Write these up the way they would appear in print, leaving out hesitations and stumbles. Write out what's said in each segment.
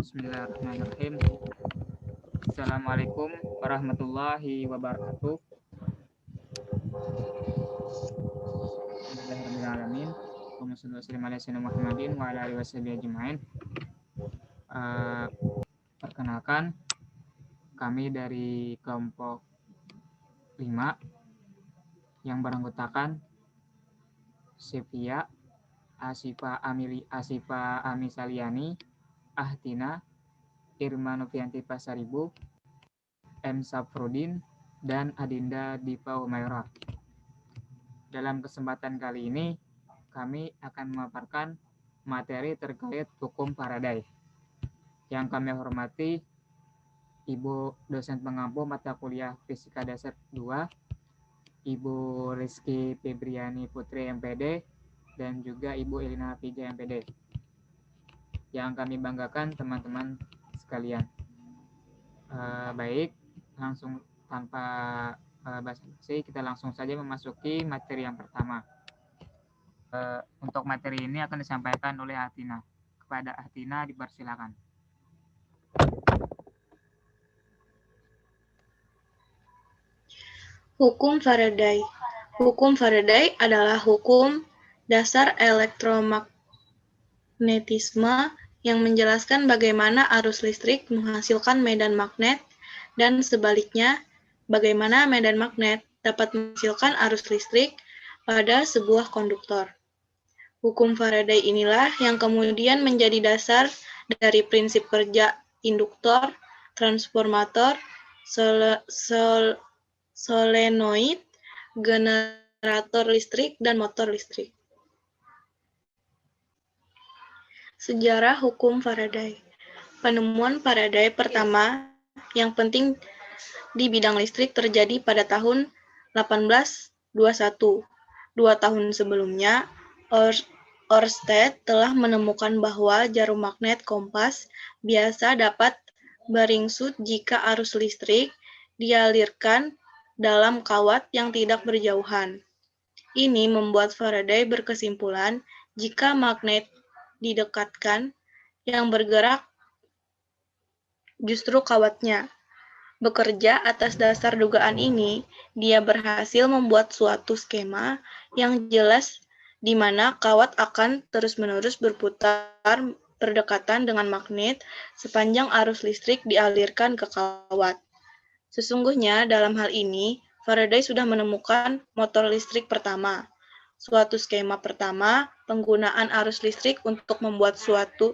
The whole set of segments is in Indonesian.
Bismillahirrahmanirrahim. Assalamualaikum warahmatullahi wabarakatuh. Alhamdulillahirrahmanirrahim. Allahumma shalli wa sallim ala sayyidina Muhammadin wa ala alihi washabihi ajma'in. Perkenalkan, kami dari kelompok 5 yang beranggotakan Sepia, Asifa Amisaliani, Ahtina, Irma Novianti Pasaribu, M. Safrudin, dan Adinda Dipa Umairah. Dalam kesempatan kali ini, kami akan memaparkan materi terkait hukum Faraday. Yang kami hormati Ibu dosen pengampu mata kuliah Fisika Dasar 2, Ibu Rizky Febriani Putri MPD, dan juga Ibu Elina Pija MPD. Yang kami banggakan teman-teman sekalian. Baik, langsung tanpa basa-basi, kita langsung saja memasuki materi yang pertama. Untuk materi ini akan disampaikan oleh Ahtina. Kepada Ahtina dipersilakan. Hukum Faraday. Hukum Faraday adalah hukum dasar elektromagnetisme yang menjelaskan bagaimana arus listrik menghasilkan medan magnet dan sebaliknya, bagaimana medan magnet dapat menghasilkan arus listrik pada sebuah konduktor. Hukum Faraday inilah yang kemudian menjadi dasar dari prinsip kerja induktor, transformator, solenoid, generator listrik, dan motor listrik. Sejarah hukum Faraday. Penemuan Faraday pertama yang penting di bidang listrik terjadi pada tahun 1821. 2 tahun sebelumnya, Ørsted telah menemukan bahwa jarum magnet kompas biasa dapat beringsut jika arus listrik dialirkan dalam kawat yang tidak berjauhan. Ini membuat Faraday berkesimpulan jika magnet didekatkan, yang bergerak justru kawatnya. Bekerja atas dasar dugaan ini, dia berhasil membuat suatu skema yang jelas di mana kawat akan terus-menerus berputar berdekatan dengan magnet sepanjang arus listrik dialirkan ke kawat. Sesungguhnya dalam hal ini, Faraday sudah menemukan motor listrik pertama. Suatu skema pertama, penggunaan arus listrik untuk membuat sesuatu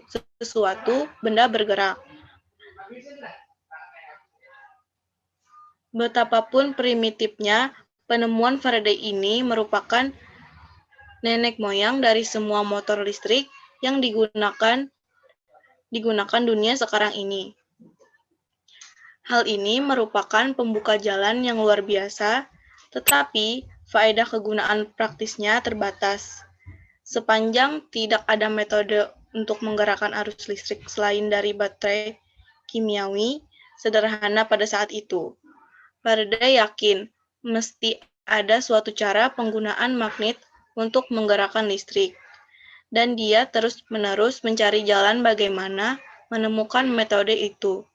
benda bergerak. Betapapun primitifnya, penemuan Faraday ini merupakan nenek moyang dari semua motor listrik yang digunakan dunia sekarang ini. Hal ini merupakan pembuka jalan yang luar biasa, tetapi faedah kegunaan praktisnya terbatas. Sepanjang tidak ada metode untuk menggerakkan arus listrik selain dari baterai kimiawi sederhana pada saat itu, Faraday yakin mesti ada suatu cara penggunaan magnet untuk menggerakkan listrik, dan dia terus-menerus mencari jalan bagaimana menemukan metode itu.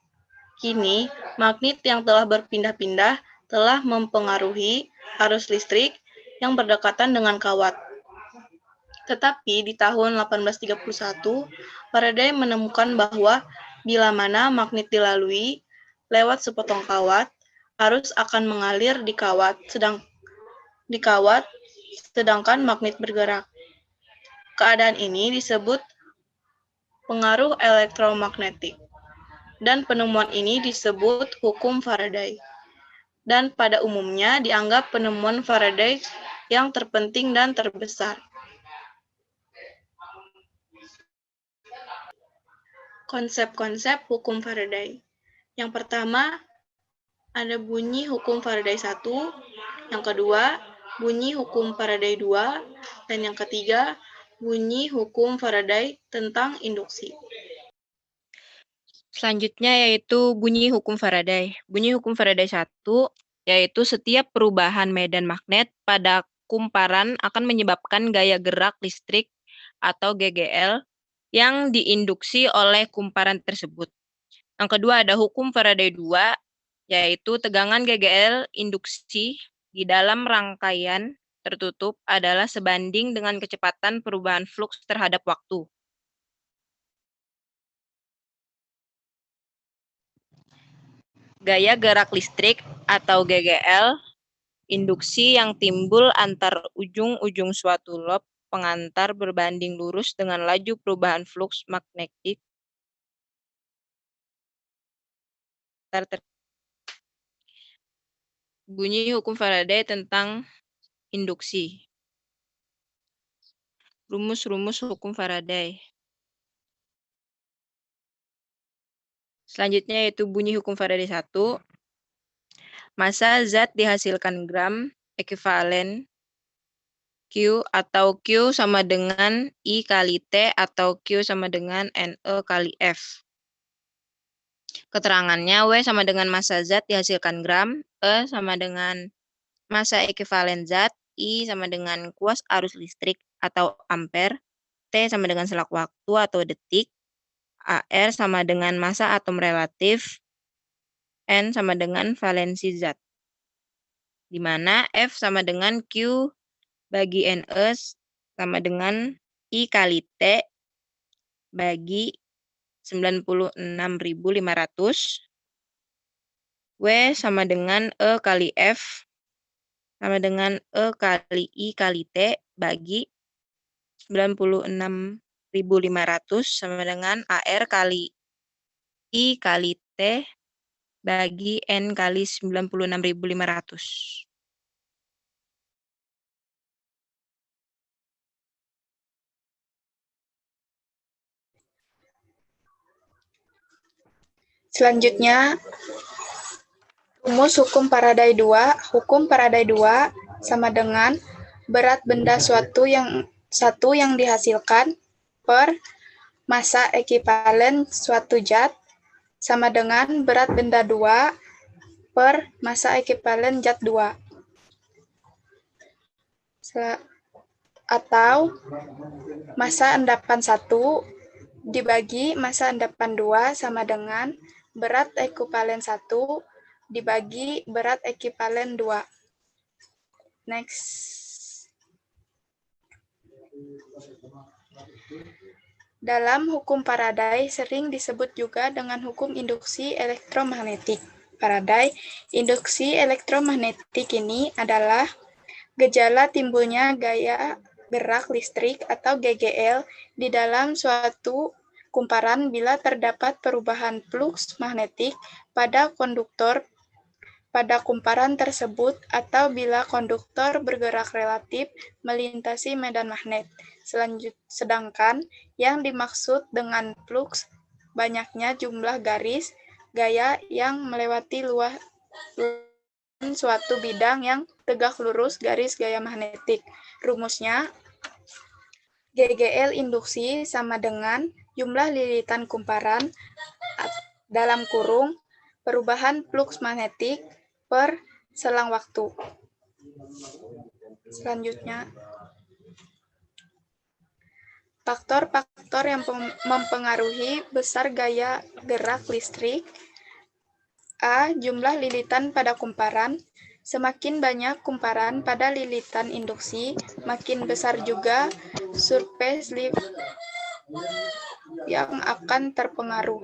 Kini, magnet yang telah berpindah-pindah telah mempengaruhi arus listrik yang berdekatan dengan kawat. Tetapi di tahun 1831, Faraday menemukan bahwa bila mana magnet dilalui lewat sepotong kawat, arus akan mengalir di kawat, sedangkan magnet bergerak. Keadaan ini disebut pengaruh elektromagnetik, dan penemuan ini disebut hukum Faraday. Dan pada umumnya dianggap penemuan Faraday yang terpenting dan terbesar. Konsep-konsep hukum Faraday. Yang pertama, ada bunyi hukum Faraday 1, yang kedua, bunyi hukum Faraday 2, dan yang ketiga, bunyi hukum Faraday tentang induksi. Selanjutnya yaitu bunyi hukum Faraday. Bunyi hukum Faraday 1 yaitu setiap perubahan medan magnet pada kumparan akan menyebabkan gaya gerak listrik atau GGL yang diinduksi oleh kumparan tersebut. Yang kedua ada hukum Faraday 2, yaitu tegangan GGL induksi di dalam rangkaian tertutup adalah sebanding dengan kecepatan perubahan fluks terhadap waktu. Gaya gerak listrik atau GGL induksi yang timbul antar ujung-ujung suatu lob pengantar berbanding lurus dengan laju perubahan fluks magnetik bunyi hukum Faraday tentang induksi. Rumus-rumus hukum Faraday. Selanjutnya yaitu bunyi hukum Faraday 1. Massa zat dihasilkan gram ekuivalen Q atau Q sama dengan I kali T atau Q sama dengan NE kali F. Keterangannya W sama dengan massa zat dihasilkan gram, E sama dengan massa ekuivalen zat, I sama dengan kuas arus listrik atau ampere, T sama dengan selak waktu atau detik, AR sama dengan massa atom relatif, N sama dengan valensi zat. Di mana F sama dengan Q bagi NE sama dengan I kali T bagi 96.500. W sama dengan E kali F sama dengan E kali I kali T bagi 96.500 sama dengan AR kali I kali T bagi N kali 96.500. Selanjutnya, rumus hukum Faraday 2. Hukum Faraday 2 sama dengan berat benda satu yang dihasilkan per massa ekuivalen suatu zat sama dengan berat benda 2 per massa ekuivalen zat 2. Atau massa endapan 1 dibagi massa endapan 2 sama dengan berat ekuivalen 1 dibagi berat ekuivalen 2. Next. Dalam hukum Faraday sering disebut juga dengan hukum induksi elektromagnetik. Faraday, induksi elektromagnetik ini adalah gejala timbulnya gaya gerak listrik atau GGL di dalam suatu kumparan bila terdapat perubahan fluks magnetik pada konduktor pada kumparan tersebut atau bila konduktor bergerak relatif melintasi medan magnet. Sedangkan yang dimaksud dengan fluks banyaknya jumlah garis gaya yang melewati luas suatu bidang yang tegak lurus garis gaya magnetik. Rumusnya GGL induksi sama dengan jumlah lilitan kumparan dalam kurung perubahan fluks magnetik per selang waktu. Selanjutnya, faktor-faktor yang mempengaruhi besar gaya gerak listrik. A. Jumlah lilitan pada kumparan. Semakin banyak kumparan pada lilitan induksi, makin besar juga surface yang akan terpengaruh.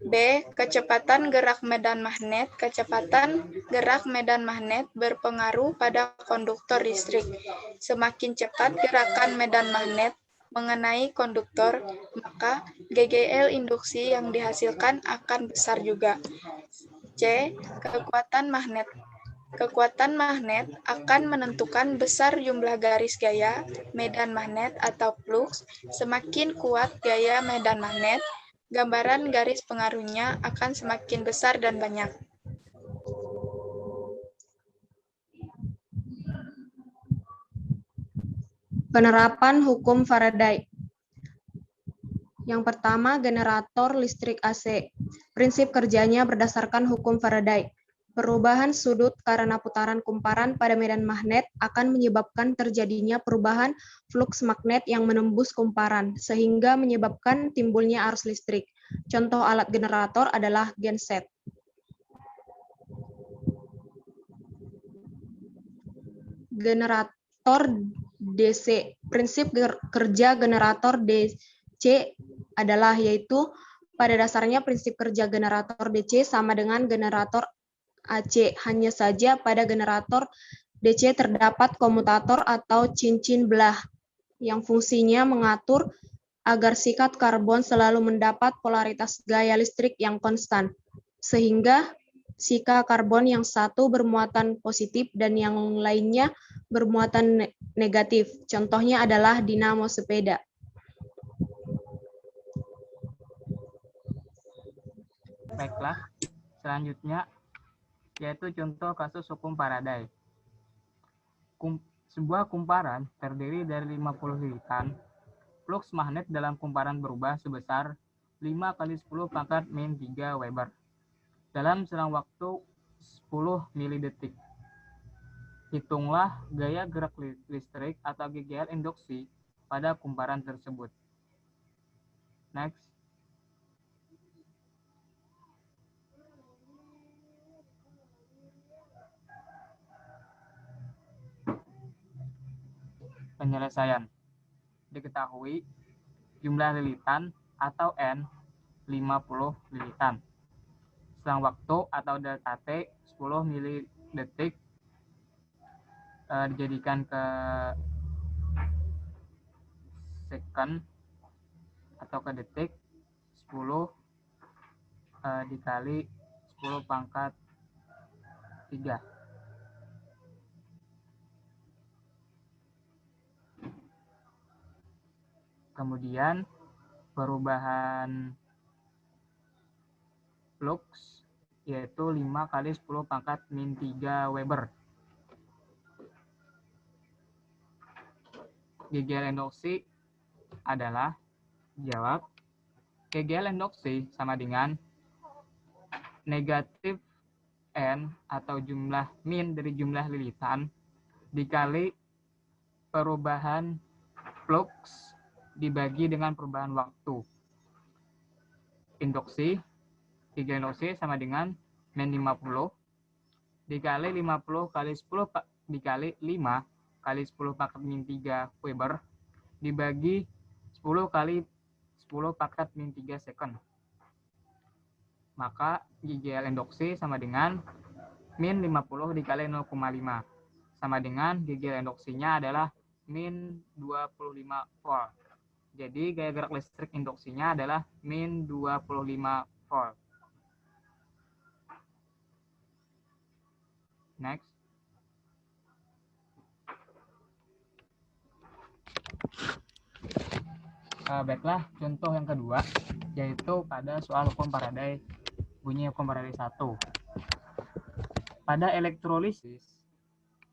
B. Kecepatan gerak medan magnet. Kecepatan gerak medan magnet berpengaruh pada konduktor listrik. Semakin cepat gerakan medan magnet mengenai konduktor, maka GGL induksi yang dihasilkan akan besar juga. C. Kekuatan magnet. Kekuatan magnet akan menentukan besar jumlah garis gaya medan magnet atau fluks. Semakin kuat gaya medan magnet, gambaran garis pengaruhnya akan semakin besar dan banyak. Penerapan hukum Faraday. Yang pertama, generator listrik AC. Prinsip kerjanya berdasarkan hukum Faraday. Perubahan sudut karena putaran kumparan pada medan magnet akan menyebabkan terjadinya perubahan fluks magnet yang menembus kumparan, sehingga menyebabkan timbulnya arus listrik. Contoh alat generator adalah genset. Generator DC. Prinsip kerja generator DC adalah yaitu pada dasarnya prinsip kerja generator DC sama dengan generator AC. Hanya saja pada generator DC terdapat komutator atau cincin belah yang fungsinya mengatur agar sikat karbon selalu mendapat polaritas gaya listrik yang konstan, sehingga sikat karbon yang satu bermuatan positif dan yang lainnya bermuatan negatif. Contohnya adalah dinamo sepeda. Baiklah, selanjutnya yaitu contoh kasus hukum Faraday. Sebuah kumparan terdiri dari 50 lilitan. Fluks magnet dalam kumparan berubah sebesar 5 kali 10 pangkat min 3 Weber dalam selang waktu 10 milidetik. Hitunglah gaya gerak listrik atau GGL induksi pada kumparan tersebut. Next. Penyelesaian. Diketahui jumlah lilitan atau N 50 lilitan. Selang waktu atau delta T 10 milidetik dijadikan ke second atau ke detik 10 dikali 10 pangkat 3. Kemudian perubahan flux yaitu 5 kali 10 pangkat min 3 Weber. GGL induksi adalah jawab GGL induksi sama dengan negatif N atau jumlah min dari jumlah lilitan dikali perubahan flux dibagi dengan perubahan waktu. Induksi, GGL induksi sama dengan min 50 dikali 50 kali 10 dikali 5 kali 10 pangkat min 3 Weber dibagi 10 kali 10 pangkat min 3 second. Maka GGL induksi sama dengan min 50 dikali 0,5 sama dengan GGL induksinya adalah min 25 volt. Jadi gaya gerak listrik induksinya adalah min 25 volt. Next. Baiklah, contoh yang kedua yaitu pada soal hukum Faraday, bunyi hukum Faraday 1. Pada elektrolisis,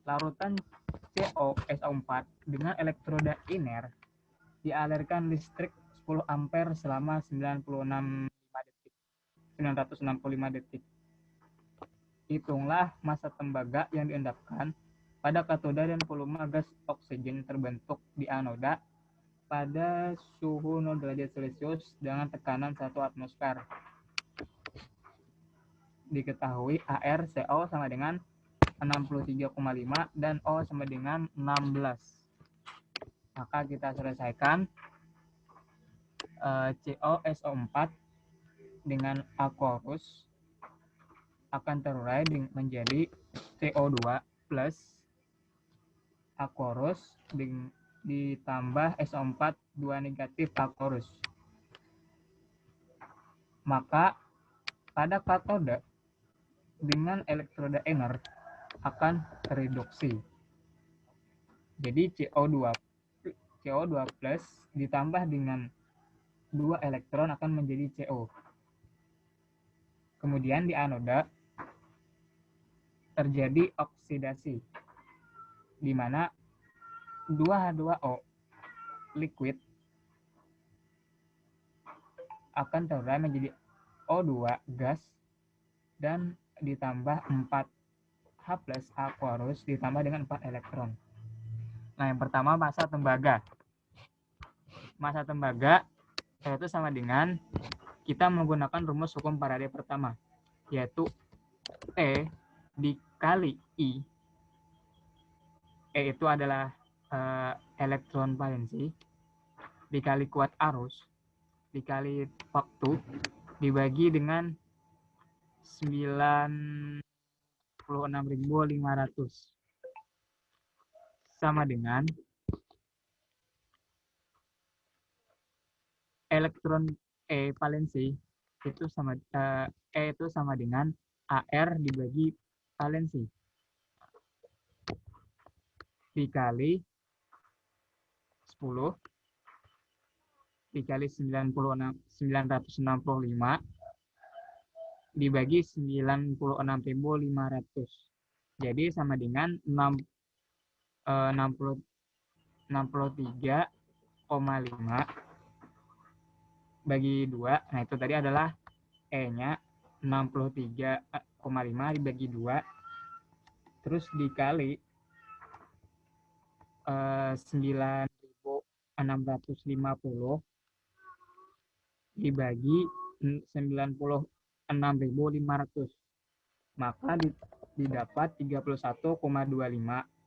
larutan COSO4 dengan elektroda iner dialirkan listrik 10 ampere selama 965 detik. Hitunglah massa tembaga yang diendapkan pada katoda dan volume gas oksigen terbentuk di anoda pada suhu 0 derajat Celcius dengan tekanan 1 atmosfer. Diketahui ArCO sama dengan 63,5 dan O sama dengan 16. Maka kita selesaikan COSO4 dengan aqueous akan terurai menjadi CO2 plus aqueous ditambah SO4 2 negatif aqueous. Maka pada katoda dengan elektroda inert akan tereduksi. Jadi CO2 plus ditambah dengan 2 elektron akan menjadi CO. Kemudian di anoda terjadi oksidasi, di mana 2H2O liquid akan terurai menjadi O2 gas dan ditambah 4H plus Aquarius ditambah dengan 4 elektron. Nah, yang pertama massa tembaga. Massa tembaga itu sama dengan kita menggunakan rumus hukum Faraday pertama, yaitu E dikali I. E itu adalah elektron valensi dikali kuat arus dikali waktu dibagi dengan 96.500 sama dengan elektron valensi itu sama itu sama dengan AR dibagi valensi dikali 10 dikali 965 dibagi 96.500. Jadi sama dengan 63,5 bagi 2. Nah, itu tadi adalah E-nya 63,5 dibagi 2. Terus dikali 9.650 dibagi 96.500. Maka didapat 31,25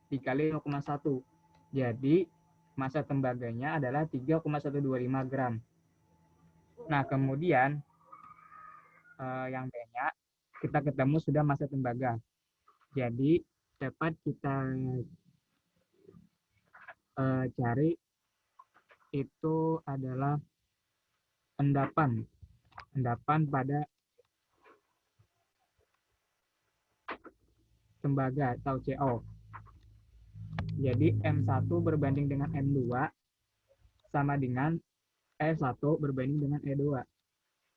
dikali 0,1. Jadi massa tembaganya adalah 3,125 gram. Nah, kemudian yang B-nya kita ketemu sudah massa tembaga. Jadi dapat kita cari itu adalah endapan pada tembaga atau CO. Jadi M1 berbanding dengan M2 sama dengan E1 berbanding dengan E2.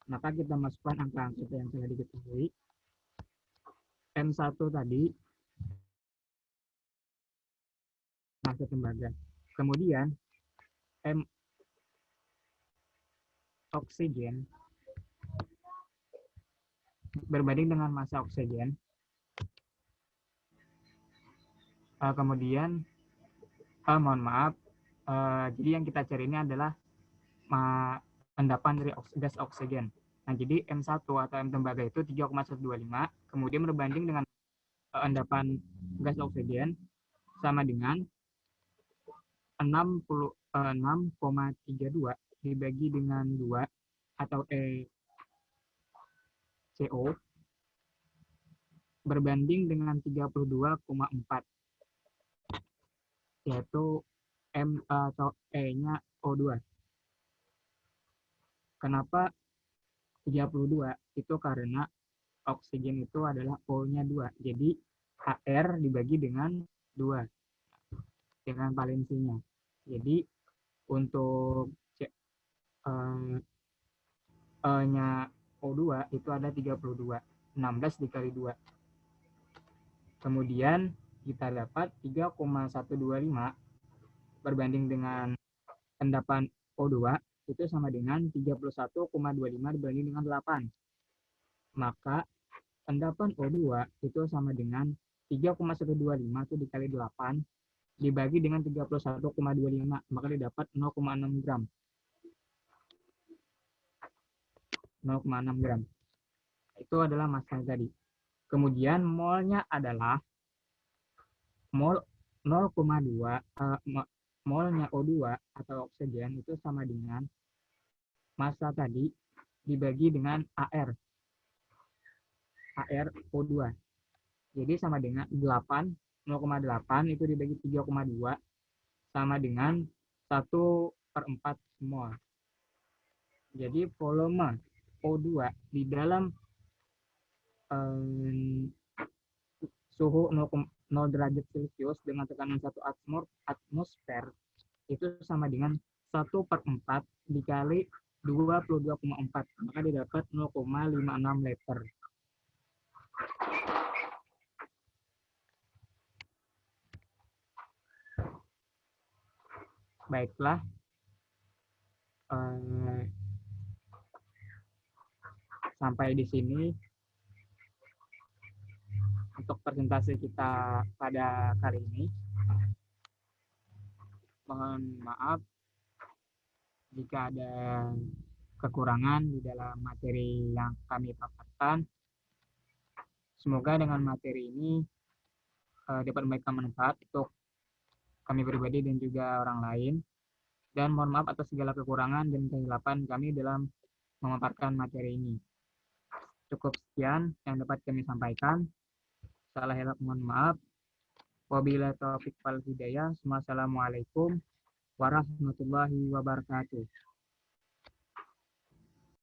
Maka kita masukkan angka-angka yang telah diketahui. M1 tadi massa tembaga. Kemudian M oksigen berbanding dengan massa oksigen. Kemudian mohon maaf, jadi yang kita cari ini adalah endapan dari gas oksigen. Nah, jadi M1 atau M tembaga itu 3,125, kemudian berbanding dengan endapan gas oksigen sama dengan 6,32 dibagi dengan 2 atau ECO berbanding dengan 32,4, yaitu M atau E-nya O2. Kenapa 32? Itu karena oksigen itu adalah O-nya 2. Jadi HR dibagi dengan 2 dengan valensinya. Jadi untuk E-nya O2 itu ada 32. 16 dikali 2. Kemudian kita dapat 3,125 berbanding dengan endapan O2 itu sama dengan 31,25 dibanding dengan 8. Maka endapan O2 itu sama dengan 3,125 itu dikali 8 dibagi dengan 31,25, maka didapat 0,6 gram. 0,6 gram. Itu adalah massa tadi. Kemudian molnya adalah mol 0,2 molnya O2 atau oksigen itu sama dengan massa tadi dibagi dengan AR O2. Jadi sama dengan 0,8 itu dibagi 3,2 sama dengan 1/4 mol. Jadi volume O2 di dalam suhu 0 derajat Celcius dengan tekanan 1 atmosfer itu sama dengan 1/4 dikali 22,4, maka didapat 0,56 liter. Baiklah, sampai di sini untuk presentasi kita pada kali ini. Mohon maaf jika ada kekurangan di dalam materi yang kami paparkan. Semoga dengan materi ini dapat memberikan manfaat untuk kami pribadi dan juga orang lain. Dan mohon maaf atas segala kekurangan dan kesilapan kami dalam memaparkan materi ini. Cukup sekian yang dapat kami sampaikan. Salah hilaf mohon maaf. Wabillahi taufiq wal hidayah. Wassalamualaikum warahmatullahi wabarakatuh.